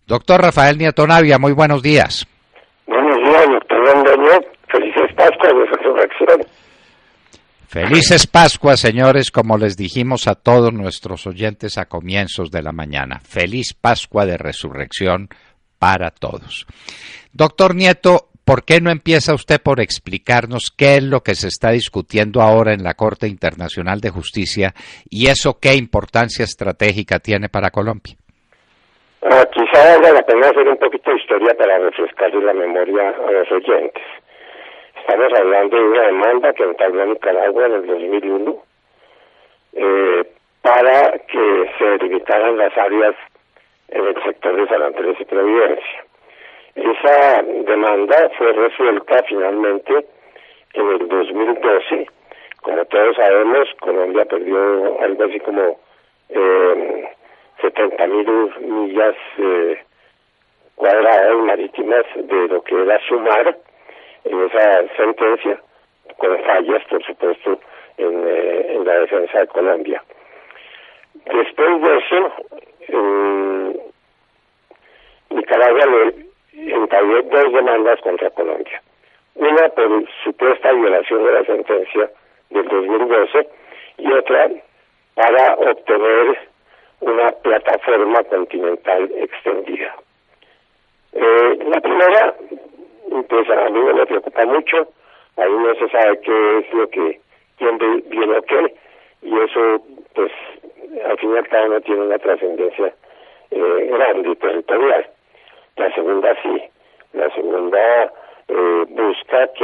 Doctor Rafael Nieto Navia, muy buenos días. Buenos días, doctor Londoño. Felices Pascuas de Resurrección. Felices Pascuas, señores, como les dijimos a todos nuestros oyentes a comienzos de la mañana. Feliz Pascua de Resurrección para todos. Doctor Nieto, ¿por qué no empieza usted por explicarnos qué es lo que se está discutiendo ahora en la Corte Internacional de Justicia y eso qué importancia estratégica tiene para Colombia? Quizá valga la pena hacer un poquito de historia para refrescarle la memoria a los oyentes. Estamos hablando de una demanda que entabló Nicaragua en el 2001 para que se delimitaran las áreas en el sector de San Andrés y Providencia. Esa demanda fue resuelta finalmente en el 2012. Como todos sabemos, Colombia perdió algo así como 70.000 millas cuadradas marítimas de lo que era su mar en esa sentencia, con fallas, por supuesto, en la defensa de Colombia. Después de eso, Nicaragua le entabló dos demandas contra Colombia. Una por supuesta violación de la sentencia del 2012 y otra para obtener una plataforma continental extendida. La primera, pues a mí no me preocupa mucho, ahí no se sabe qué es lo que, quién viene qué, y eso, pues, al fin y al cabo no tiene una trascendencia grande, territorial. La segunda sí, la segunda busca que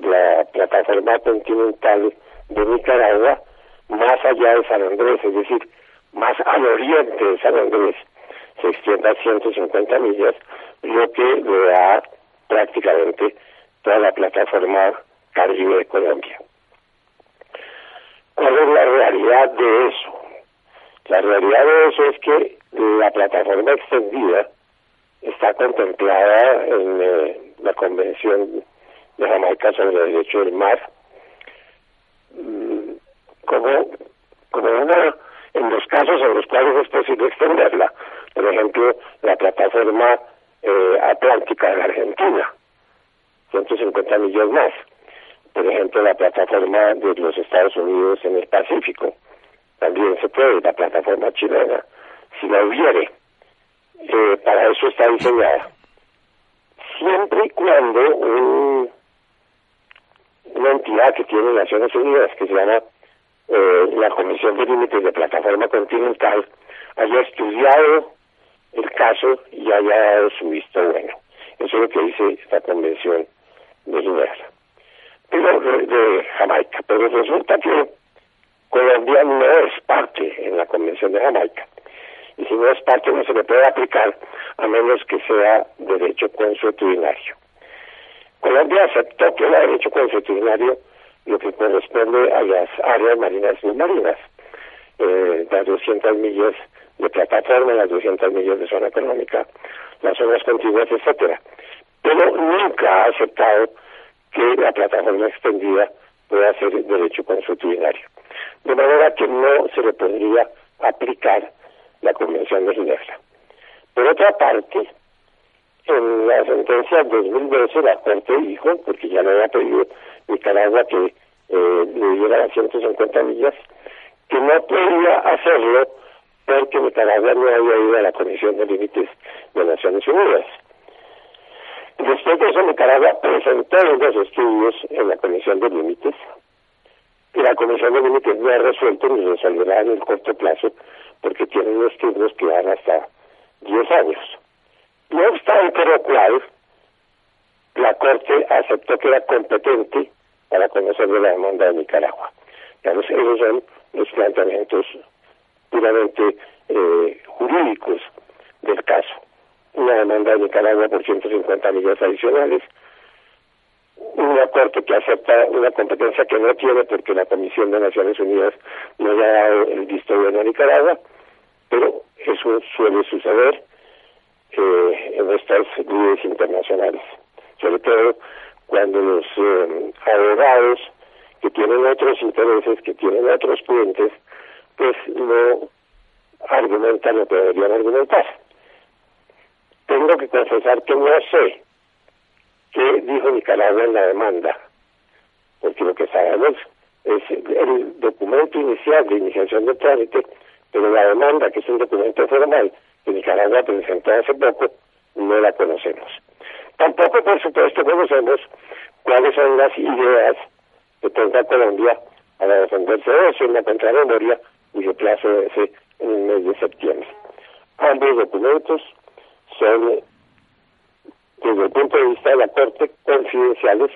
la plataforma continental de Nicaragua, más allá de San Andrés, es decir, más al oriente de San Andrés, se extienda a 150 millas, lo que le da prácticamente toda la plataforma Caribe de Colombia. ¿Cuál es la realidad de eso? La realidad de eso es que la plataforma extendida está contemplada en la Convención de Jamaica sobre el Derecho del Mar como una, en los casos en los cuales es posible extenderla. Por ejemplo, la plataforma atlántica de la Argentina, 150 millas más. Por ejemplo, la plataforma de los Estados Unidos en el Pacífico, también se puede. La plataforma chilena, si la hubiere, para eso está diseñada. Siempre y cuando una entidad que tiene Naciones Unidas, que se llama la Comisión de Límites de Plataforma Continental, haya estudiado el caso y haya dado su visto bueno. Eso es lo que dice esta Convención de Ginebra, pero de Jamaica. Pero resulta que Colombia no es parte en la Convención de Jamaica, y si no es parte no se le puede aplicar a menos que sea derecho consuetudinario. Colombia aceptó que era derecho consuetudinario lo que corresponde a las áreas marinas y submarinas, las 200 millas de plataforma, las 200 millas de zona económica, las zonas contiguas, etcétera. Pero nunca ha aceptado que la plataforma extendida pueda ser derecho consuetudinario. De manera que no se le podría aplicar la Convención de Ginebra. Por otra parte, en la sentencia del 2012 la Corte dijo, porque ya le había pedido Nicaragua que le diera las 150 millas, que no podía hacerlo porque Nicaragua no había ido a la Comisión de Límites de Naciones Unidas. Después de eso, Nicaragua presentó los estudios en la Comisión de Límites, y la Comisión de Límites no ha resuelto ni resolverá en el corto plazo, porque tienen unos turnos que van hasta 10 años. No obstante lo cual, la Corte aceptó que era competente para conocer de la demanda de Nicaragua. Digamos, esos son los planteamientos puramente jurídicos del caso. Una demanda de Nicaragua por 150 millas adicionales, una Corte que acepta una competencia que no tiene porque la Comisión de Naciones Unidas no le ha dado el visto bueno a Nicaragua, pero eso suele suceder en estas leyes internacionales, sobre todo cuando los abogados que tienen otros intereses, que tienen otros clientes, pues no argumentan lo que deberían argumentar. tengo que confesar que no sé qué dijo Nicaragua en la demanda, porque lo que sabemos es el documento inicial de iniciación del trámite, pero la demanda, que es un documento formal que Nicaragua presentó hace poco, no la conocemos. Tampoco, por supuesto, conocemos cuáles son las ideas que tenga Colombia para defenderse de eso en la contramemoria, cuyo plazo vence en el mes de septiembre. Ambos documentos son, desde el punto de vista de la Corte, confidenciales,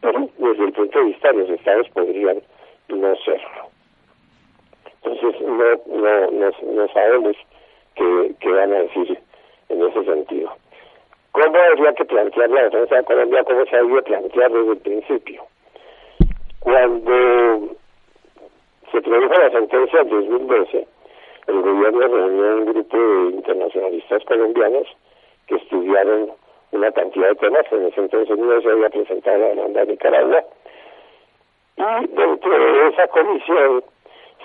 pero desde el punto de vista de los estados podrían no serlo. Entonces no sabemos qué van a decir en ese sentido. ¿Cómo habría que plantear la defensa de Colombia? ¿Cómo se había plantear desde el principio? Cuando se produjo la sentencia en 2012, el gobierno reunió un grupo de internacionalistas colombianos que estudiaron una cantidad de temas. En ese entonces no se había presentado la demanda de Nicaragua, y dentro de esa comisión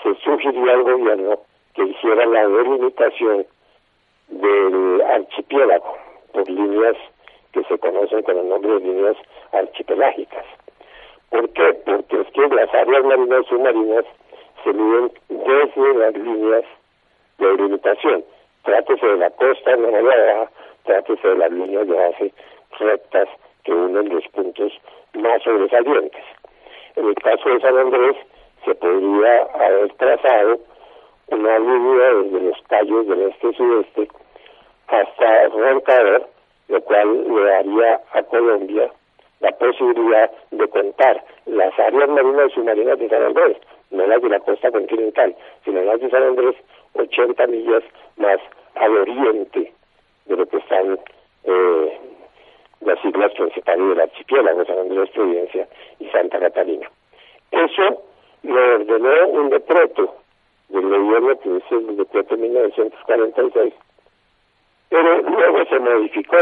se sugirió al gobierno que hiciera la delimitación del archipiélago por líneas que se conocen con el nombre de líneas archipelágicas. ¿Por qué? Porque es que las áreas marinas y submarinas se miden desde las líneas de delimitación. Trátese de la costa, no de la baja, trátese de las líneas de base rectas que unen los puntos más sobresalientes. En el caso de San Andrés, se podría haber trazado una línea desde los cayos del este-sudeste hasta Roncador, lo cual le daría a Colombia la posibilidad de contar las áreas marinas y submarinas de San Andrés, no las de la costa continental, sino las de San Andrés, 80 millas más al oriente de lo que están las islas principales del archipiélago, San Andrés, Providencia y Santa Catalina. Eso lo ordenó un decreto del gobierno, que es el decreto 1946, pero luego se modificó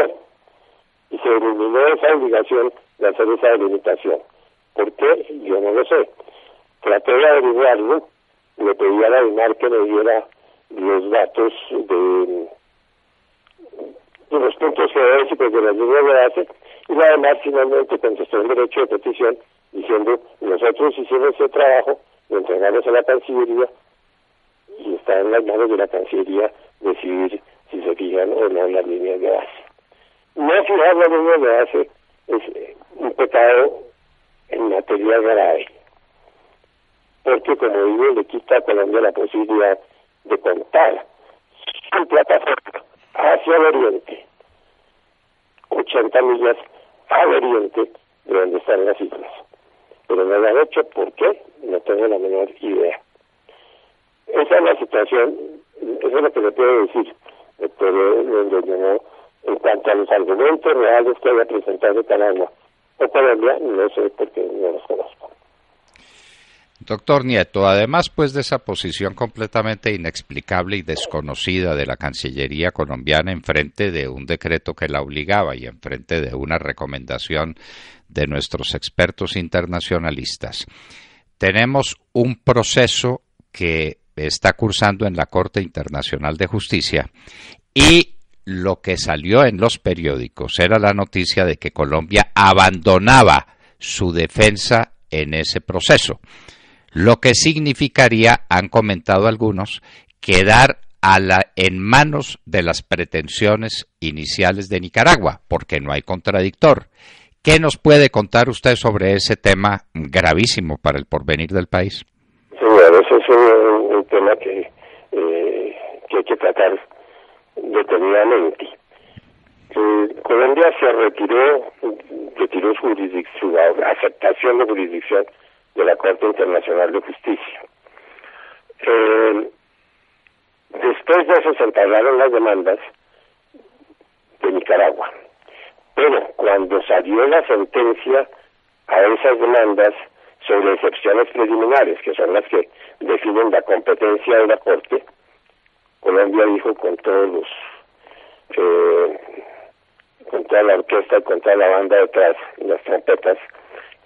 y se eliminó esa obligación de hacer esa delimitación. ¿Por qué? Yo no lo sé. Traté de averiguarlo, le pedí a la DIMAR que me diera los datos de los puntos geodésicos de las líneas de base, y la DIMAR finalmente contestó el derecho de petición diciendo: nosotros hicimos ese trabajo, lo entregamos a la Cancillería y está en las manos de la Cancillería decidir si se fijan o no las líneas de base. No fijar las líneas de base es un pecado en materia grave, porque, como digo, le quita a Colombia la posibilidad de contar su plataforma hacia el oriente, 80 millas al oriente de donde están las islas. Pero no lo han hecho. ¿Por qué? No tengo la menor idea. Esa es la situación, eso es lo que le puedo decir, doctor. En cuanto a los argumentos reales que haya presentado Nicaragua o Colombia, no sé, porque no los conozco. Doctor Nieto, además pues de esa posición completamente inexplicable y desconocida de la Cancillería colombiana en frente de un decreto que la obligaba y en frente de una recomendación de nuestros expertos internacionalistas, tenemos un proceso que está cursando en la Corte Internacional de Justicia, y lo que salió en los periódicos era la noticia de que Colombia abandonaba su defensa en ese proceso, lo que significaría, han comentado algunos, quedar en manos de las pretensiones iniciales de Nicaragua, porque no hay contradictor. ¿Qué nos puede contar usted sobre ese tema gravísimo para el porvenir del país? Sí, bueno, ese es un tema que hay que tratar detenidamente. Colombia se retiró su aceptación de jurisdicción de la Corte Internacional de Justicia. Después de eso se entablaron las demandas de Nicaragua, pero cuando salió la sentencia a esas demandas sobre excepciones preliminares, que son las que definen la competencia de la Corte, Colombia dijo con toda la orquesta y con toda la banda detrás y las trompetas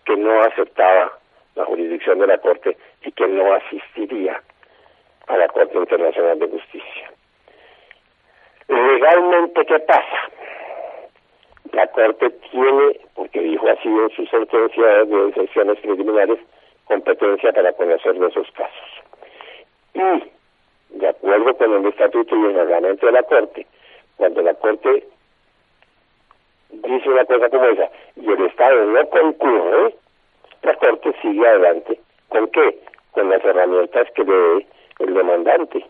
que no aceptaba la jurisdicción de la Corte y que no asistiría a la Corte Internacional de Justicia. Legalmente, ¿qué pasa? Corte tiene, porque dijo así en su sentencia de sesiones preliminares, competencia para conocer de esos casos. Y, de acuerdo con el estatuto y el reglamento de la Corte, cuando la Corte dice una cosa como esa y el Estado no concurre, la Corte sigue adelante. ¿Con qué? Con las herramientas que le dé el demandante.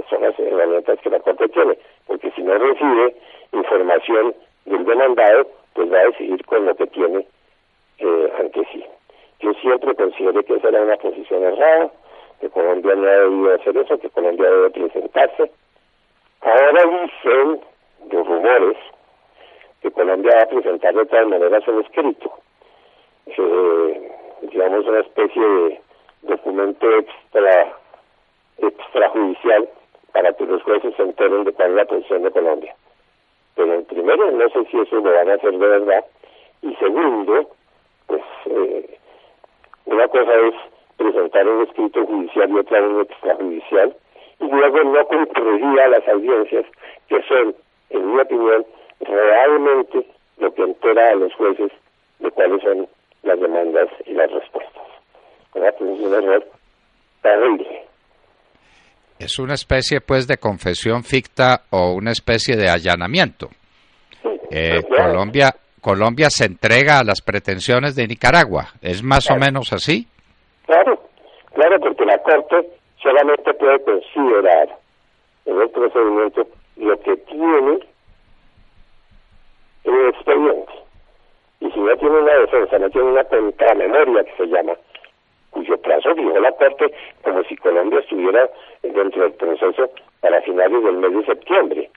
Son las herramientas que la Corte tiene, porque si no recibe información del demandado, pues va a decidir con lo que tiene ante sí. Yo siempre considero que esa era una posición errada, que Colombia no ha debido hacer eso, que Colombia debe presentarse. Ahora dicen los rumores que Colombia va a presentar de todas maneras un escrito, digamos una especie de documento extrajudicial para que los jueces se enteren de cuál es la posición de Colombia. Pero primero, no sé si eso lo van a hacer de verdad, y segundo, pues una cosa es presentar un escrito judicial y otra un extrajudicial, y luego no concurriría a las audiencias, que son, en mi opinión, realmente lo que entera a los jueces de cuáles son las demandas y las respuestas. ¿Verdad? Pues es un error terrible. Es una especie, pues, de confesión ficta o una especie de allanamiento. Colombia se entrega a las pretensiones de Nicaragua. ¿Es más o menos así? Claro, porque la Corte solamente puede considerar en el procedimiento lo que tiene en el expediente. Y si no tiene una defensa, no tiene una contramemoria que se llama, cuyo plazo fijó la Corte como si Colombia estuviera dentro del proceso para finales del mes de septiembre.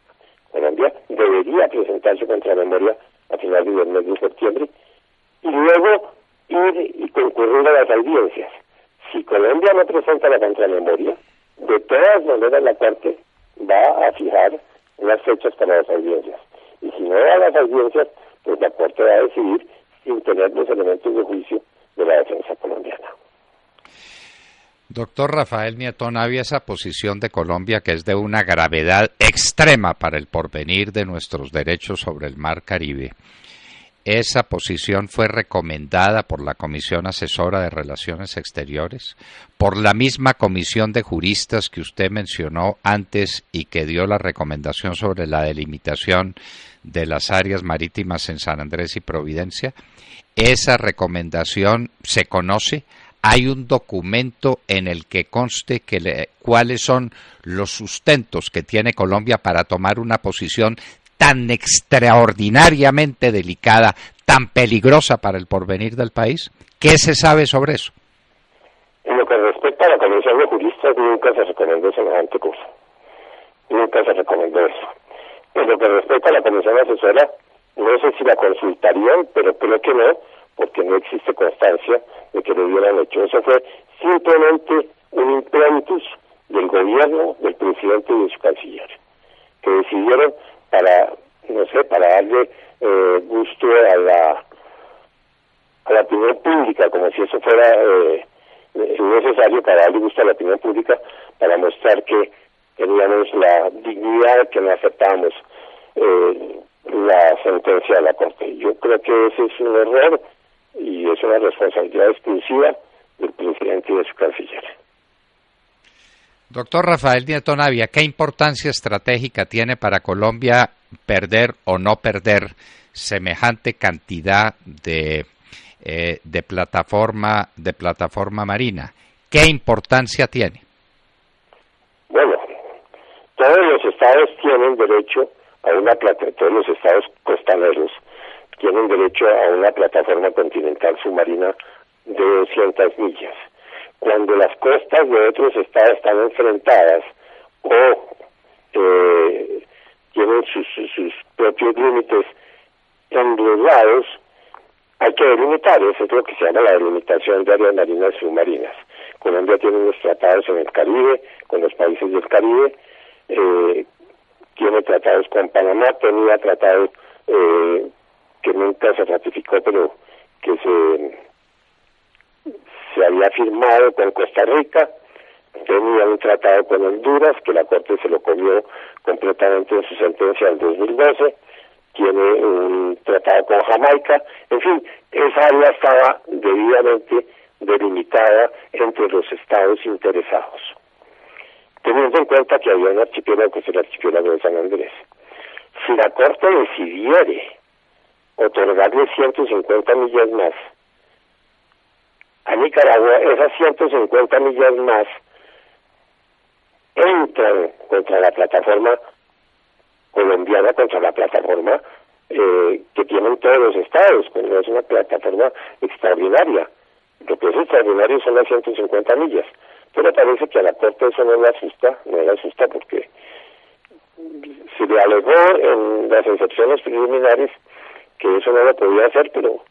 Colombia debería presentar su contramemoria a finales del mes de septiembre y luego ir y concurrir a las audiencias. Si Colombia no presenta la contramemoria, de todas maneras la Corte va a fijar unas fechas para las audiencias. Y si no va a las audiencias, pues la Corte va a decidir sin tener los elementos de juicio de la defensa colombiana. Doctor Rafael Nieto Navia, esa posición de Colombia, que es de una gravedad extrema para el porvenir de nuestros derechos sobre el Mar Caribe, esa posición fue recomendada por la Comisión Asesora de Relaciones Exteriores, por la misma comisión de juristas que usted mencionó antes y que dio la recomendación sobre la delimitación de las áreas marítimas en San Andrés y Providencia. Esa recomendación se conoce. Hay un documento en el que conste cuáles son los sustentos que tiene Colombia para tomar una posición tan extraordinariamente delicada, tan peligrosa para el porvenir del país. ¿Qué se sabe sobre eso? En lo que respecta a la Comisión de Juristas, nunca se recomendó semejante cosa. Nunca se recomendó eso. En lo que respecta a la Comisión Asesora, no sé si la consultarían, pero creo que no, porque no existe constancia de que lo hubieran hecho. Eso fue simplemente un implantus del gobierno, del presidente y de su canciller, que decidieron para darle gusto a la opinión pública, como si eso fuera necesario para darle gusto a la opinión pública, para mostrar que teníamos la dignidad, que no aceptábamos la sentencia de la Corte. Yo creo que ese es un error y es una responsabilidad exclusiva del presidente y de su canciller. Doctor Rafael Nieto Navia, ¿qué importancia estratégica tiene para Colombia perder o no perder semejante cantidad de plataforma marina? ¿Qué importancia tiene? Bueno, todos los estados tienen derecho a una plataforma, todos los estados costaneros tienen derecho a una plataforma continental submarina de 200 millas. Cuando las costas de otros estados están enfrentadas o tienen sus propios límites enredados, hay que delimitar. Eso es lo que se llama la delimitación de áreas marinas submarinas. Colombia tiene unos tratados en el Caribe, con los países del Caribe, tiene tratados con Panamá, tenía tratados que nunca se ratificó, pero que se había firmado con Costa Rica, tenía un tratado con Honduras, que la Corte se lo comió completamente en su sentencia del 2012, tiene un tratado con Jamaica, en fin, esa área estaba debidamente delimitada entre los estados interesados, teniendo en cuenta que había un archipiélago que es el archipiélago de San Andrés. Si la Corte decidiere otorgarle 150 millas más a Nicaragua, esas 150 millas más entran contra la plataforma colombiana, contra la plataforma que tienen todos los estados, que no es una plataforma extraordinaria. Lo que es extraordinario son las 150 millas. Pero parece que a la Corte eso no le asusta porque se le alegó en las excepciones preliminares que eso no lo podía hacer, pero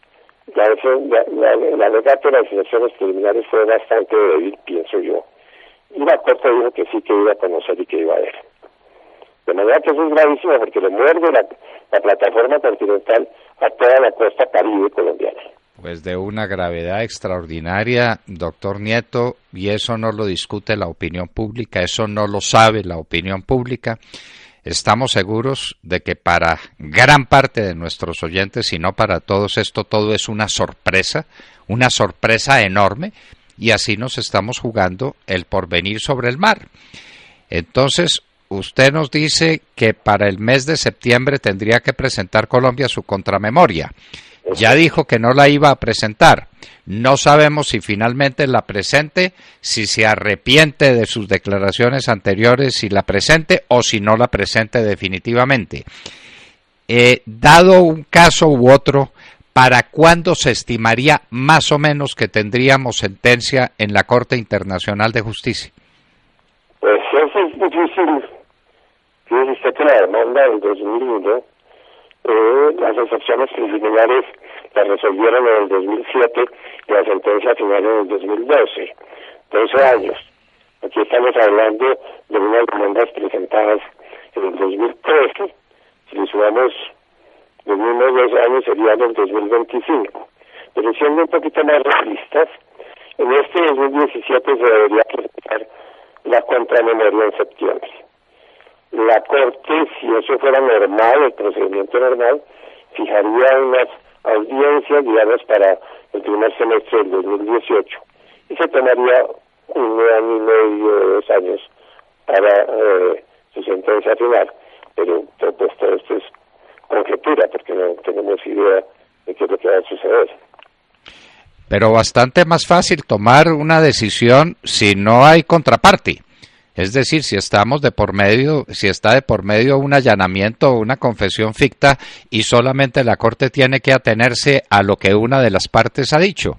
el alegato de las excepciones preliminares fue bastante débil, pienso yo. Y la Corte dijo que sí, que iba a conocer y que iba a ver. De manera que eso es gravísimo porque le muerde la plataforma continental a toda la costa caribe colombiana. Pues de una gravedad extraordinaria, doctor Nieto, y eso no lo discute la opinión pública, eso no lo sabe la opinión pública. Estamos seguros de que para gran parte de nuestros oyentes, si no para todos, esto todo es una sorpresa enorme, y así nos estamos jugando el porvenir sobre el mar. Entonces, usted nos dice que para el mes de septiembre tendría que presentar Colombia su contramemoria. Ya dijo que no la iba a presentar. No sabemos si finalmente la presente, si se arrepiente de sus declaraciones anteriores, si la presente o si no la presente definitivamente. Dado un caso u otro, ¿para cuándo se estimaría más o menos que tendríamos sentencia en la Corte Internacional de Justicia? Pues eso es difícil. Fíjese usted que la demanda del 2001, las excepciones preliminares las resolvieron en el 2007 y la sentencia final en el 2012, 12 años. Aquí estamos hablando de unas demandas presentadas en el 2013, si le sumamos los mismos 12 años serían el 2025. Pero siendo un poquito más realistas, en este 2017 se debería presentar la contramemoria en septiembre. La Corte, si eso fuera normal, el procedimiento normal, fijaría unas audiencias, digamos, para el primer semestre del 2018 y se tomaría 1 año y medio, 2 años para su sentencia final. Pero pues todo esto es conjetura porque no tenemos idea de qué es lo que va a suceder. Pero bastante más fácil tomar una decisión si no hay contraparte. Es decir, si estamos de por medio, si está de por medio un allanamiento o una confesión ficta y solamente la Corte tiene que atenerse a lo que una de las partes ha dicho.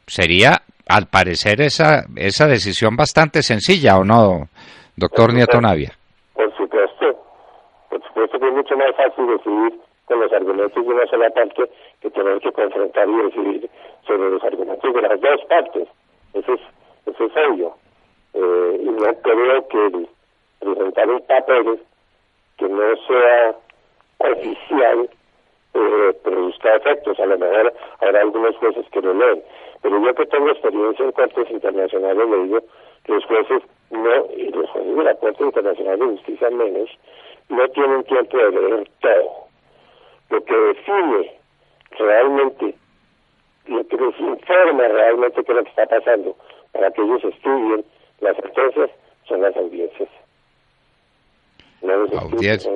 Sería, al parecer, esa decisión bastante sencilla, ¿o no, doctor Nieto Navia? Por supuesto que es mucho más fácil decidir con los argumentos de una sola parte que tener que confrontar y decidir sobre los argumentos de las dos partes. Eso es obvio. Y no creo que presentar un papel que no sea oficial produzca efectos. A lo mejor habrá algunos jueces que lo leen, pero yo que tengo experiencia en cortes internacionales le digo que los jueces no, y los jueces de la Corte Internacional de Justicia menos, no tienen tiempo de leer todo. Lo que define realmente, lo que les informa realmente qué es lo que está pasando para que ellos estudien las sentencias son las audiencias. Son las audiencias.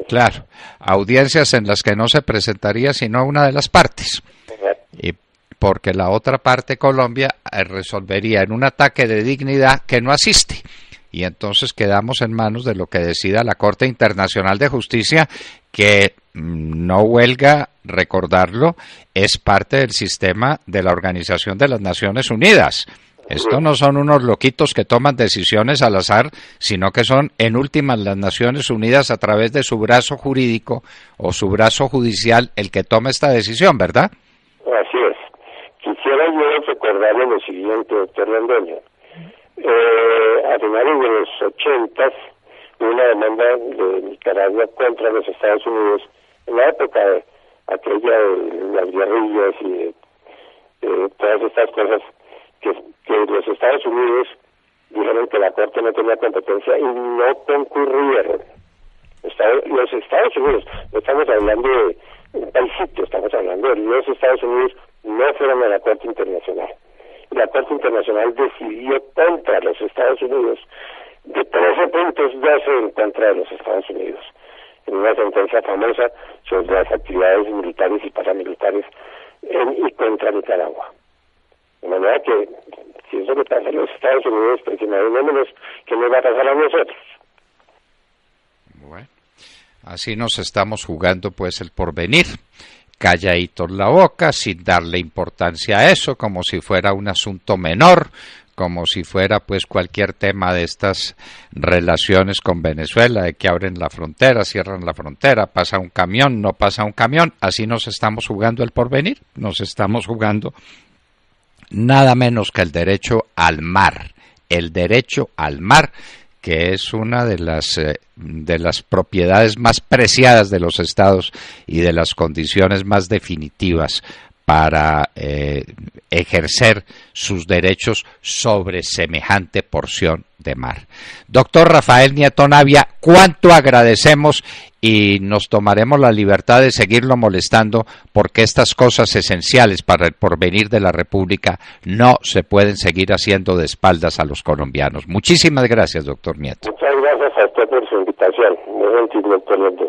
Claro, audiencias en las que no se presentaría sino una de las partes. Y porque la otra parte, Colombia, resolvería en un ataque de dignidad que no asiste. Y entonces quedamos en manos de lo que decida la Corte Internacional de Justicia, que no huelga recordarlo, es parte del sistema de la Organización de las Naciones Unidas. Esto no son unos loquitos que toman decisiones al azar, sino que son en últimas las Naciones Unidas a través de su brazo jurídico o su brazo judicial el que toma esta decisión, ¿verdad? Así es. Quisiera yo recordarle lo siguiente, doctor Londoño. A finales de los 80 hubo una demanda de Nicaragua contra los Estados Unidos en la época de aquella de las guerrillas y de todas estas cosas que los Estados Unidos dijeron que la Corte no tenía competencia y no concurrieron. Los Estados Unidos, no estamos hablando de un paísito, estamos hablando de los Estados Unidos, no fueron a la Corte Internacional. La Corte Internacional decidió contra los Estados Unidos, de 13 puntos, 12 en contra de los Estados Unidos, en una sentencia famosa sobre las actividades militares y paramilitares en y contra Nicaragua. De manera que, si eso le pasa a los Estados Unidos, pues imaginémonos qué nos va a pasar a nosotros. Bueno, así nos estamos jugando pues el porvenir, calladitos la boca, sin darle importancia a eso, como si fuera un asunto menor, como si fuera pues cualquier tema de estas relaciones con Venezuela, de que abren la frontera, cierran la frontera, pasa un camión, no pasa un camión, así nos estamos jugando el porvenir, nos estamos jugando nada menos que el derecho al mar, que es una de las propiedades más preciadas de los estados y de las condiciones más definitivas para ejercer sus derechos sobre semejante porción de mar. Doctor Rafael Nieto Navia, cuánto agradecemos y nos tomaremos la libertad de seguirlo molestando porque estas cosas esenciales para el porvenir de la República no se pueden seguir haciendo de espaldas a los colombianos. Muchísimas gracias, doctor Nieto. Muchas gracias a usted por su invitación. Muy gentil, doctor Nieto.